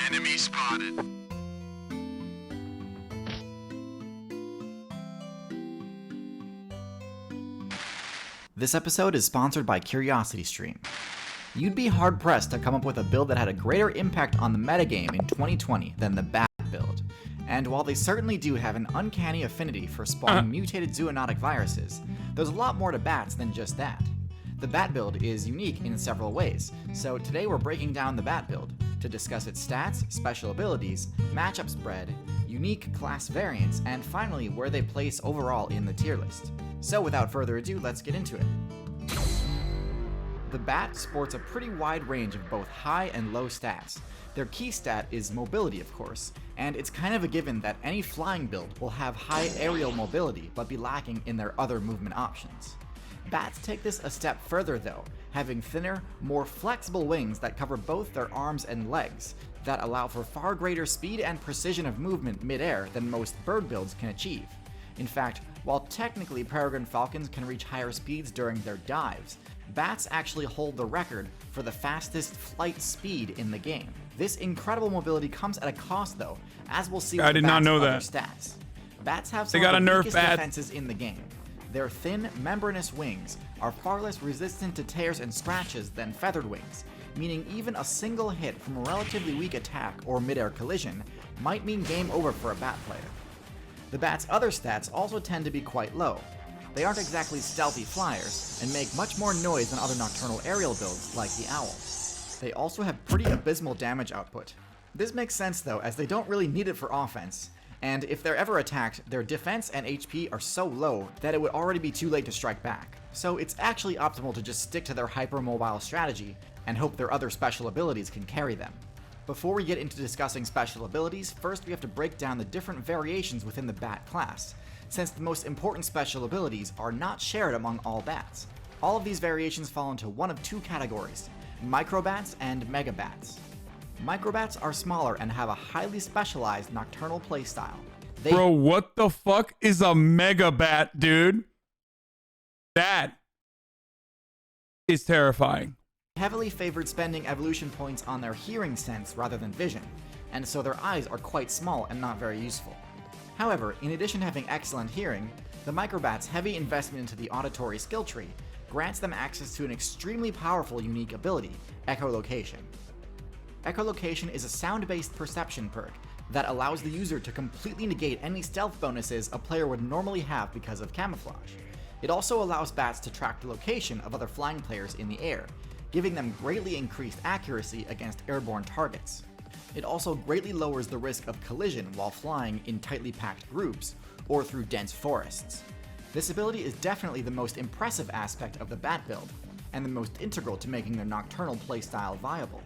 Enemy spotted. This episode is sponsored by CuriosityStream. You'd be hard-pressed to come up with a build that had a greater impact on the metagame in 2020 than the Bat build. And while they certainly do have an uncanny affinity for spawning mutated zoonotic viruses, there's a lot more to bats than just that. The Bat build is unique in several ways, so today we're breaking down the Bat build to discuss its stats, special abilities, matchup spread, unique class variants, and finally where they place overall in the tier list. So without further ado, let's get into it. The Bat sports a pretty wide range of both high and low stats. Their key stat is mobility, of course, and it's kind of a given that any flying build will have high aerial mobility but be lacking in their other movement options. Bats take this a step further though, having thinner, more flexible wings that cover both their arms and legs, that allow for far greater speed and precision of movement mid-air than most bird builds can achieve. In fact, while technically peregrine falcons can reach higher speeds during their dives, bats actually hold the record for the fastest flight speed in the game. This incredible mobility comes at a cost though, as we'll see with the bats' other stats. Bats have some of the weakest defenses in the game. Their thin, membranous wings are far less resistant to tears and scratches than feathered wings, meaning even a single hit from a relatively weak attack or mid-air collision might mean game over for a bat player. The bat's other stats also tend to be quite low. They aren't exactly stealthy flyers, and make much more noise than other nocturnal aerial builds like the owl. They also have pretty abysmal damage output. This makes sense though, as they don't really need it for offense, and if they're ever attacked, their defense and HP are so low that it would already be too late to strike back. So it's actually optimal to just stick to their hypermobile strategy and hope their other special abilities can carry them. Before we get into discussing special abilities, first we have to break down the different variations within the Bat class, since the most important special abilities are not shared among all bats. All of these variations fall into one of two categories: microbats and megabats. Microbats are smaller and have a highly specialized nocturnal playstyle. Bro, what the fuck is a megabat, dude? That is terrifying. Heavily favored spending evolution points on their hearing sense rather than vision, and so their eyes are quite small and not very useful. However, in addition to having excellent hearing, the microbat's heavy investment into the auditory skill tree grants them access to an extremely powerful unique ability, echolocation. Echolocation is a sound-based perception perk that allows the user to completely negate any stealth bonuses a player would normally have because of camouflage. It also allows bats to track the location of other flying players in the air, giving them greatly increased accuracy against airborne targets. It also greatly lowers the risk of collision while flying in tightly packed groups or through dense forests. This ability is definitely the most impressive aspect of the Bat build, and the most integral to making their nocturnal playstyle viable.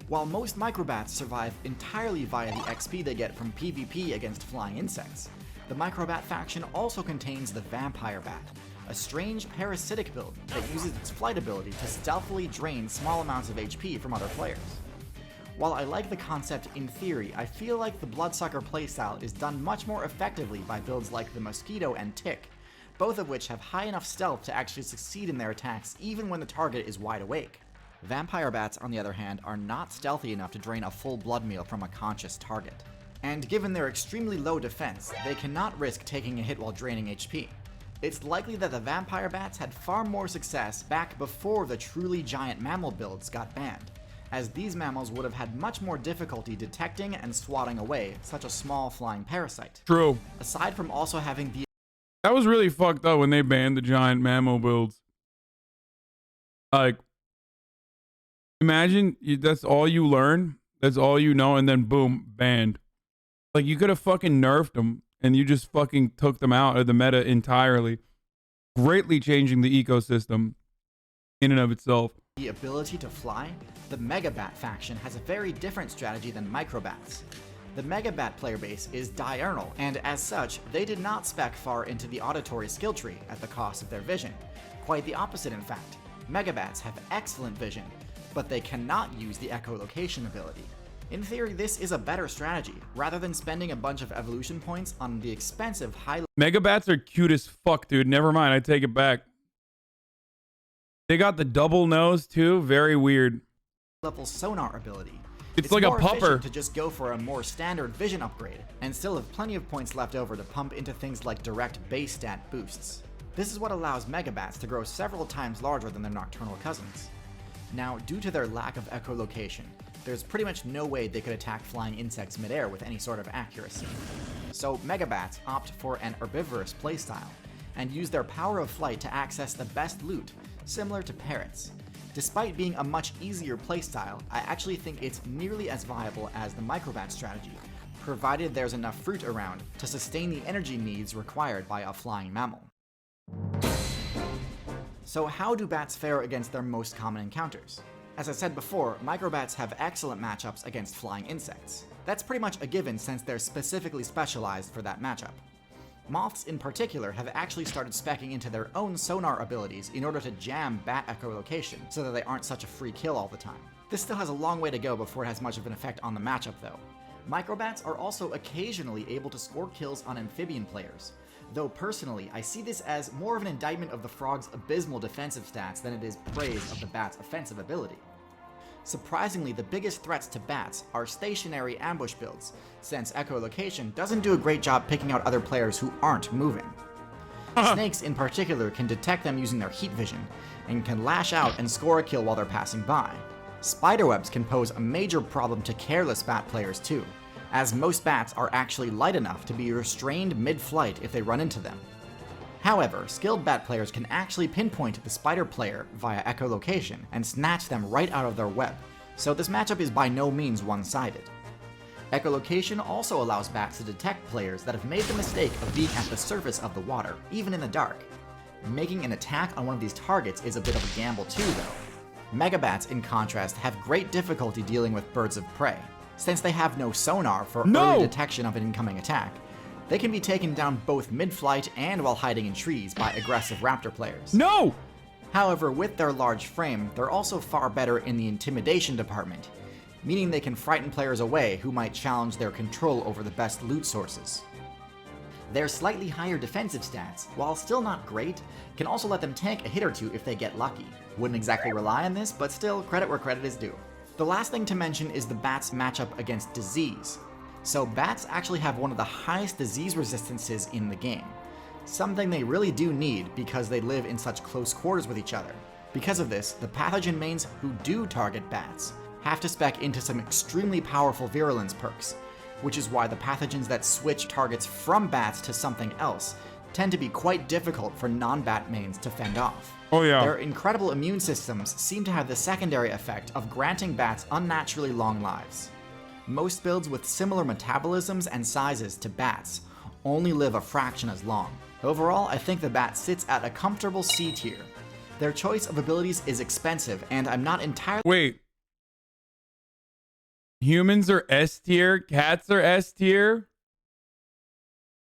While most microbats survive entirely via the XP they get from PvP against flying insects, the microbat faction also contains the Vampire Bat, a strange parasitic build that uses its flight ability to stealthily drain small amounts of HP from other players. While I like the concept in theory, I feel like the Bloodsucker playstyle is done much more effectively by builds like the Mosquito and Tick, both of which have high enough stealth to actually succeed in their attacks even when the target is wide awake. Vampire bats, on the other hand, are not stealthy enough to drain a full blood meal from a conscious target. And given their extremely low defense, they cannot risk taking a hit while draining HP. It's likely that the Vampire bats had far more success back before the truly giant mammal builds got banned, as these mammals would have had much more difficulty detecting and swatting away such a small flying parasite. True. Aside from also having the... That was really fucked up when they banned the giant mammal builds. Like, imagine that's all you learn, that's all you know, and then boom, banned. Like, you could have fucking nerfed them, and you just fucking took them out of the meta entirely, greatly changing the ecosystem in and of itself. The ability to fly, the Megabat faction has a very different strategy than Microbats. The Megabat player base is diurnal, and as such, they did not spec far into the auditory skill tree at the cost of their vision. Quite the opposite, in fact. Megabats have excellent vision, but they cannot use the echolocation ability. In theory, this is a better strategy, rather than spending a bunch of evolution points on the expensive high... Megabats are cute as fuck, dude. Never mind, I take it back. They got the double nose too. Very weird. Level sonar ability. It's like a more efficient pupper. to just go for a more standard vision upgrade, and still have plenty of points left over to pump into things like direct base stat boosts. This is what allows megabats to grow several times larger than their nocturnal cousins. Now, due to their lack of echolocation, there's pretty much no way they could attack flying insects midair with any sort of accuracy. So megabats opt for an herbivorous playstyle, and use their power of flight to access the best loot, similar to parrots. Despite being a much easier playstyle, I actually think it's nearly as viable as the microbat strategy, provided there's enough fruit around to sustain the energy needs required by a flying mammal. So how do bats fare against their most common encounters? As I said before, microbats have excellent matchups against flying insects. That's pretty much a given since they're specifically specialized for that matchup. Moths in particular have actually started speccing into their own sonar abilities in order to jam bat echolocation so that they aren't such a free kill all the time. This still has a long way to go before it has much of an effect on the matchup though. Microbats are also occasionally able to score kills on amphibian players, though personally I see this as more of an indictment of the frog's abysmal defensive stats than it is praise of the bat's offensive ability. Surprisingly, the biggest threats to bats are stationary ambush builds, since echolocation doesn't do a great job picking out other players who aren't moving. Snakes in particular can detect them using their heat vision, and can lash out and score a kill while they're passing by. Spiderwebs can pose a major problem to careless bat players too, as most bats are actually light enough to be restrained mid-flight if they run into them. However, skilled bat players can actually pinpoint the spider player via echolocation and snatch them right out of their web, so this matchup is by no means one-sided. Echolocation also allows bats to detect players that have made the mistake of being at the surface of the water, even in the dark. Making an attack on one of these targets is a bit of a gamble too though. Megabats, in contrast, have great difficulty dealing with birds of prey, since they have no sonar for early detection of an incoming attack. They can be taken down both mid-flight and while hiding in trees by aggressive raptor players. No! However, with their large frame, they're also far better in the intimidation department, meaning they can frighten players away who might challenge their control over the best loot sources. Their slightly higher defensive stats, while still not great, can also let them tank a hit or two if they get lucky. Wouldn't exactly rely on this, but still, credit where credit is due. The last thing to mention is the bat's matchup against disease. So bats actually have one of the highest disease resistances in the game, something they really do need because they live in such close quarters with each other. Because of this, the pathogen mains who do target bats have to spec into some extremely powerful virulence perks, which is why the pathogens that switch targets from bats to something else tend to be quite difficult for non-bat mains to fend off. Oh yeah. Their incredible immune systems seem to have the secondary effect of granting bats unnaturally long lives. Most builds with similar metabolisms and sizes to bats only live a fraction as long. Overall, I think the bat sits at a comfortable C tier. Their choice of abilities is expensive, and I'm not entirely— Wait. Humans are S tier? Cats are S tier?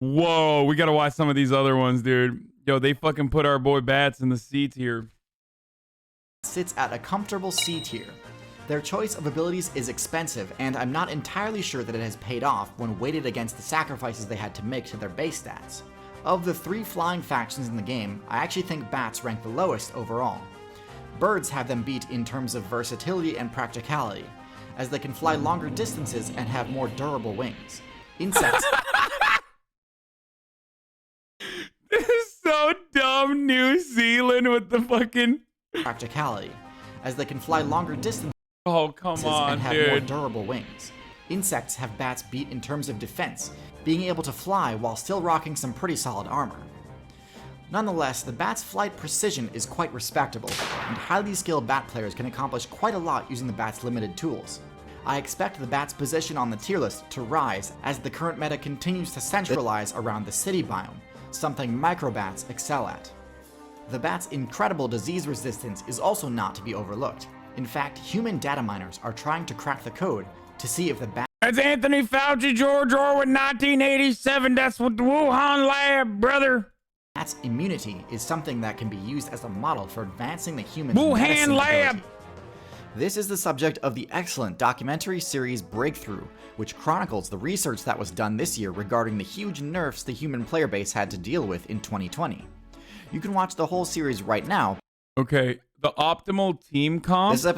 Whoa, we gotta watch some of these other ones, dude. Yo, they fucking put our boy bats in the C tier. Sits at a comfortable C tier. Their choice of abilities is expensive, and I'm not entirely sure that it has paid off when weighted against the sacrifices they had to make to their base stats. Of the 3 flying factions in the game, I actually think bats rank the lowest overall. Birds have them beat in terms of versatility and practicality, as they can fly longer distances and have more durable wings. Insects— This is so dumb. New Zealand with the fucking practicality, as they can fly longer distances oh, come on, and have more dude. durable wings. Insects have bats beat in terms of defense, being able to fly while still rocking some pretty solid armor. Nonetheless, the bat's flight precision is quite respectable, and highly skilled bat players can accomplish quite a lot using the bat's limited tools. I expect the bat's position on the tier list to rise as the current meta continues to centralize around the city biome, something microbats excel at. The bat's incredible disease resistance is also not to be overlooked. In fact, human data miners are trying to crack the code to see if the bat— That's Anthony Fauci, George Orwell, 1987. That's what the Wuhan lab, brother. bat's immunity is something that can be used as a model for advancing the human Wuhan medicine lab. ability. This is the subject of the excellent documentary series Breakthrough, which chronicles the research that was done this year regarding the huge nerfs the human player base had to deal with in 2020. You can watch the whole series right now. Okay, the optimal team comp This episode